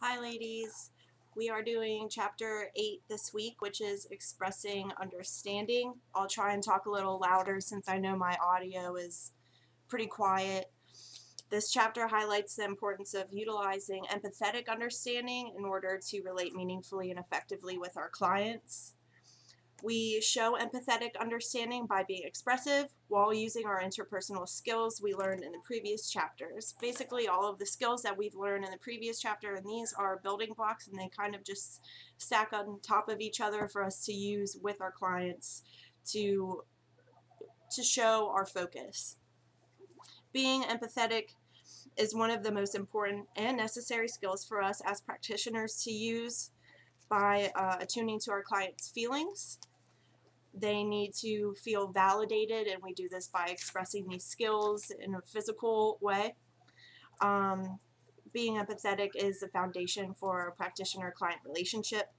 Hi ladies, we are doing chapter 8 this week, which is expressing understanding. I'll try and talk a little louder since I know my audio is pretty quiet. This chapter highlights the importance of utilizing empathetic understanding in order to relate meaningfully and effectively with our clients. We show empathetic understanding by being expressive while using our interpersonal skills we learned in the previous chapters. Basically, all of the skills that we've learned in the previous chapter, and these are building blocks, and they kind of just stack on top of each other for us to use with our clients to show our focus. Being empathetic is one of the most important and necessary skills for us as practitioners to use by attuning to our clients' feelings. They need to feel validated, and we do this by expressing these skills in a physical way. Being empathetic is the foundation for a practitioner-client relationship.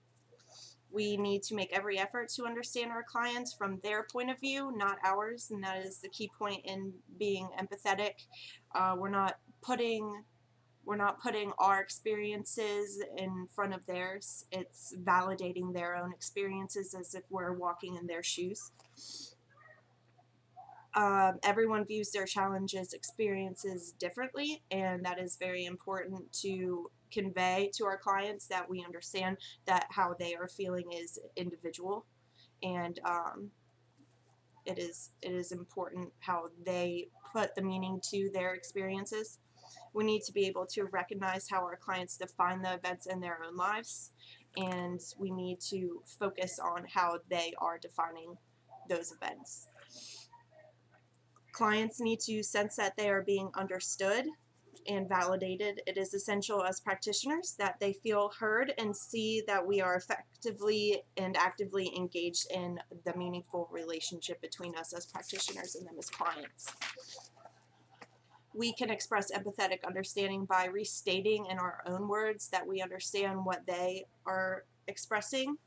We need to make every effort to understand our clients from their point of view, not ours, and that is the key point in being empathetic. We're not putting our experiences in front of theirs. It's validating their own experiences as if we're walking in their shoes. Everyone views their challenges, experiences differently, and that is very important to convey to our clients, that we understand that how they are feeling is individual, and it is important how they put the meaning to their experiences. We need to be able to recognize how our clients define the events in their own lives, and we need to focus on how they are defining those events. Clients need to sense that they are being understood and validated. It is essential as practitioners that they feel heard and see that we are effectively and actively engaged in the meaningful relationship between us as practitioners and them as clients. We can express empathetic understanding by restating in our own words that we understand what they are expressing.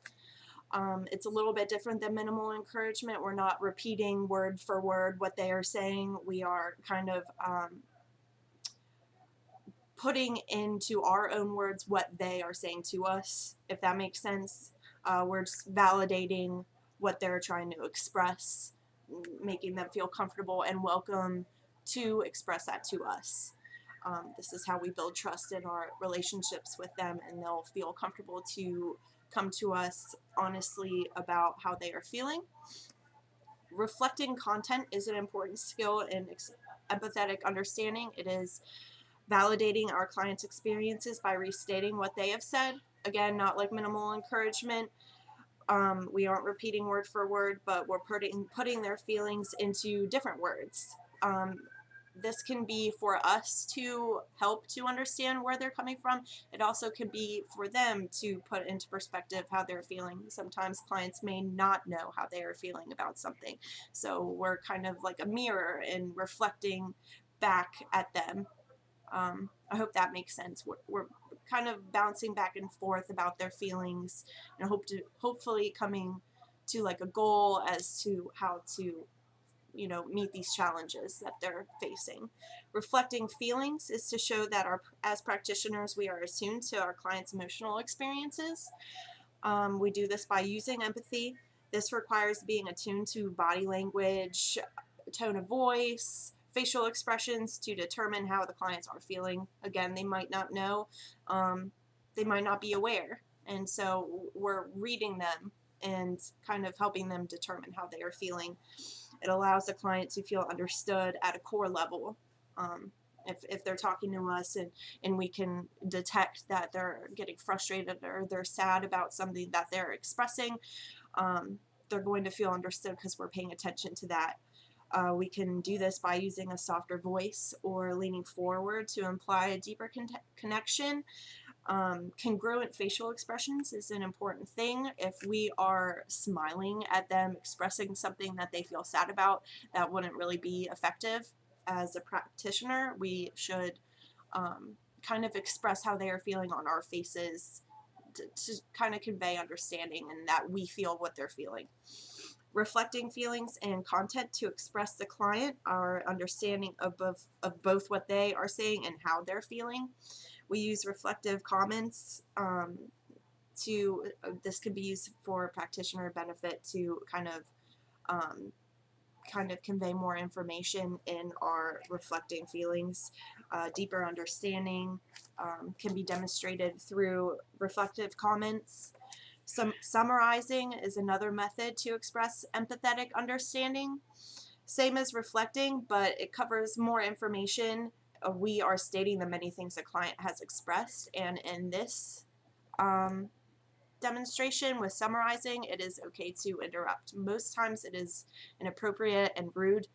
It's a little bit different than minimal encouragement. We're not repeating word for word what they are saying. We are kind of putting into our own words what they are saying to us, if that makes sense. We're just validating what they're trying to express, making them feel comfortable and welcome to express that to us. This is how we build trust in our relationships with them, and they'll feel comfortable to come to us honestly about how they are feeling. Reflecting content is an important skill in empathetic understanding. It is validating our clients' experiences by restating what they have said. Again, not like minimal encouragement. We aren't repeating word for word, but we're putting their feelings into different words. This can be for us to help to understand where they're coming from. It also can be for them to put into perspective how they're feeling. Sometimes clients may not know how they are feeling about something. So we're kind of like a mirror and reflecting back at them. I hope that makes sense. We're kind of bouncing back and forth about their feelings, and hopefully coming to like a goal as to how to meet these challenges that they're facing. Reflecting feelings is to show that as practitioners, we are attuned to our clients' emotional experiences. We do this by using empathy. This requires being attuned to body language, tone of voice, facial expressions to determine how the clients are feeling. Again, they might not know, they might not be aware, and so we're reading them and kind of helping them determine how they are feeling. It allows the client to feel understood at a core level. If they're talking to us and we can detect that they're getting frustrated or they're sad about something that they're expressing, they're going to feel understood because we're paying attention to that. We can do this by using a softer voice or leaning forward to imply a deeper connection. Congruent facial expressions is an important thing. If we are smiling at them, expressing something that they feel sad about, that wouldn't really be effective. As a practitioner, we should kind of express how they are feeling on our faces to kind of convey understanding and that we feel what they're feeling. Reflecting feelings and content to express the client our understanding of both what they are saying and how they're feeling. We use reflective comments this could be used for practitioner benefit to um, kind of convey more information in our reflecting feelings. Deeper understanding can be demonstrated through reflective comments. Summarizing is another method to express empathetic understanding. Same as reflecting, but it covers more information. We are stating the many things the client has expressed, and in this um, demonstration with summarizing, it is okay to interrupt. Most times it is inappropriate and rude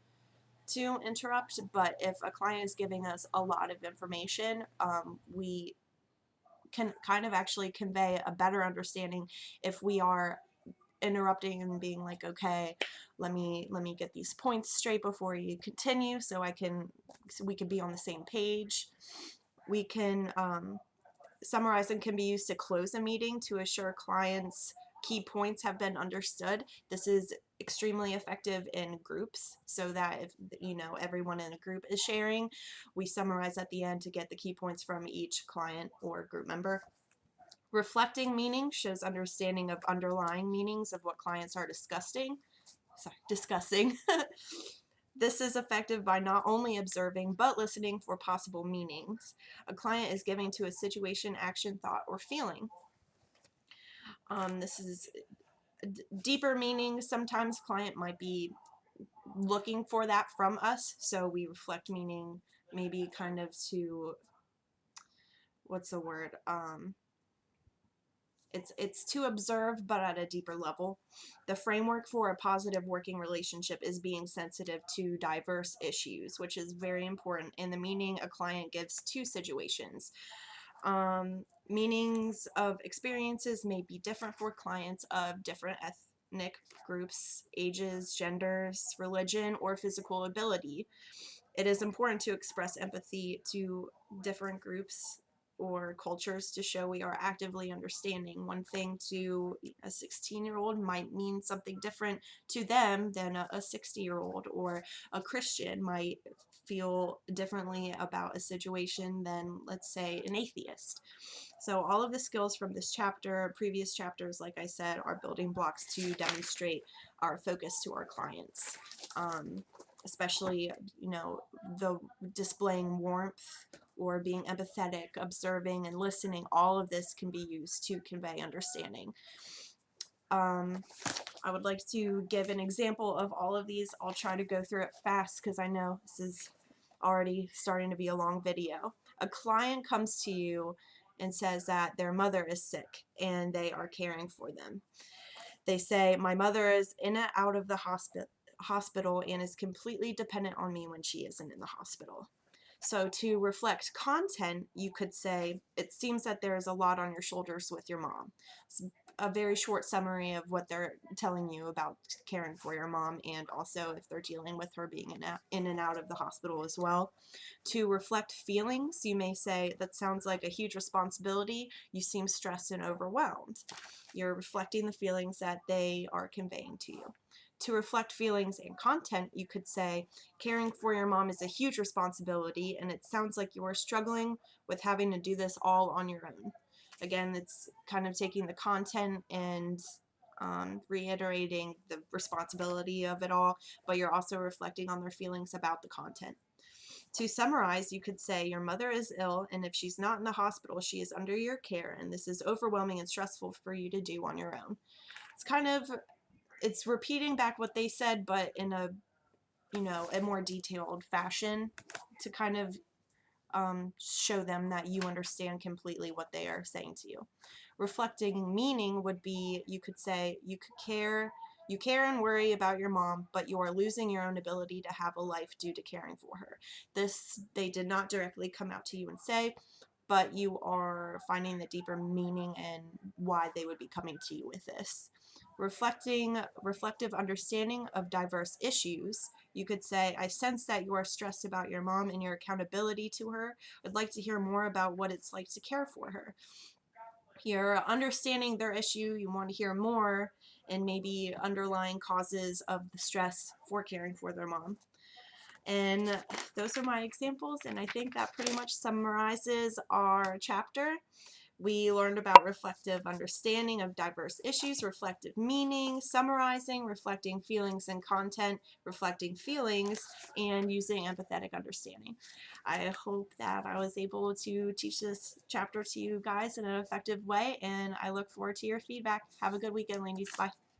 to interrupt, but if a client is giving us a lot of information, we can kind of actually convey a better understanding if we are interrupting and being like, okay, let me get these points straight before you continue, so we can be on the same page. We can summarizing can be used to close a meeting to assure clients key points have been understood. This is extremely effective in groups, so that if everyone in a group is sharing, we summarize at the end to get the key points from each client or group member. Reflecting meaning shows understanding of underlying meanings of what clients are discussing. This is effective by not only observing but listening for possible meanings a client is giving to a situation, action, thought, or feeling. This is deeper meaning. Sometimes client might be looking for that from us, so we reflect meaning maybe kind of to, what's the word? It's to observe, but at a deeper level. The framework for a positive working relationship is being sensitive to diverse issues, which is very important in the meaning a client gives to situations. Meanings of experiences may be different for clients of different ethnic groups, ages, genders, religion, or physical ability. It is important to express empathy to different groups or cultures to show we are actively understanding. One thing to a 16-year-old might mean something different to them than a 60-year-old, or a Christian might feel differently about a situation than, let's say, an atheist. So all of the skills from this chapter, previous chapters, like I said, are building blocks to demonstrate our focus to our clients. Especially, the displaying warmth or being empathetic, observing and listening, all of this can be used to convey understanding. I would like to give an example of all of these. I'll try to go through it fast because I know this is already starting to be a long video. A client comes to you and says that their mother is sick and they are caring for them. They say, my mother is in and out of the hospital and is completely dependent on me when she isn't in the hospital. So to reflect content, you could say, it seems that there is a lot on your shoulders with your mom. It's a very short summary of what they're telling you about caring for your mom, and also if they're dealing with her being in and out of the hospital as well. To reflect feelings, you may say, that sounds like a huge responsibility. You seem stressed and overwhelmed. You're reflecting the feelings that they are conveying to you. To reflect feelings and content, you could say, caring for your mom is a huge responsibility, and it sounds like you are struggling with having to do this all on your own. Again, it's kind of taking the content and reiterating the responsibility of it all, but you're also reflecting on their feelings about the content. To summarize, you could say your mother is ill, and if she's not in the hospital, she is under your care, and this is overwhelming and stressful for you to do on your own. It's repeating back what they said, but in a more detailed fashion to kind of show them that you understand completely what they are saying to you. Reflecting meaning would be, you could say, you care and worry about your mom, but you are losing your own ability to have a life due to caring for her. This, they did not directly come out to you and say, but you are finding the deeper meaning and why they would be coming to you with this. Reflective understanding of diverse issues. You could say, I sense that you are stressed about your mom and your accountability to her. I'd like to hear more about what it's like to care for her. You're understanding their issue, you want to hear more, and maybe underlying causes of the stress for caring for their mom. And those are my examples, and I think that pretty much summarizes our chapter. We learned about reflective understanding of diverse issues, reflective meaning, summarizing, reflecting feelings and content, reflecting feelings, and using empathetic understanding. I hope that I was able to teach this chapter to you guys in an effective way, and I look forward to your feedback. Have a good weekend, ladies. Bye.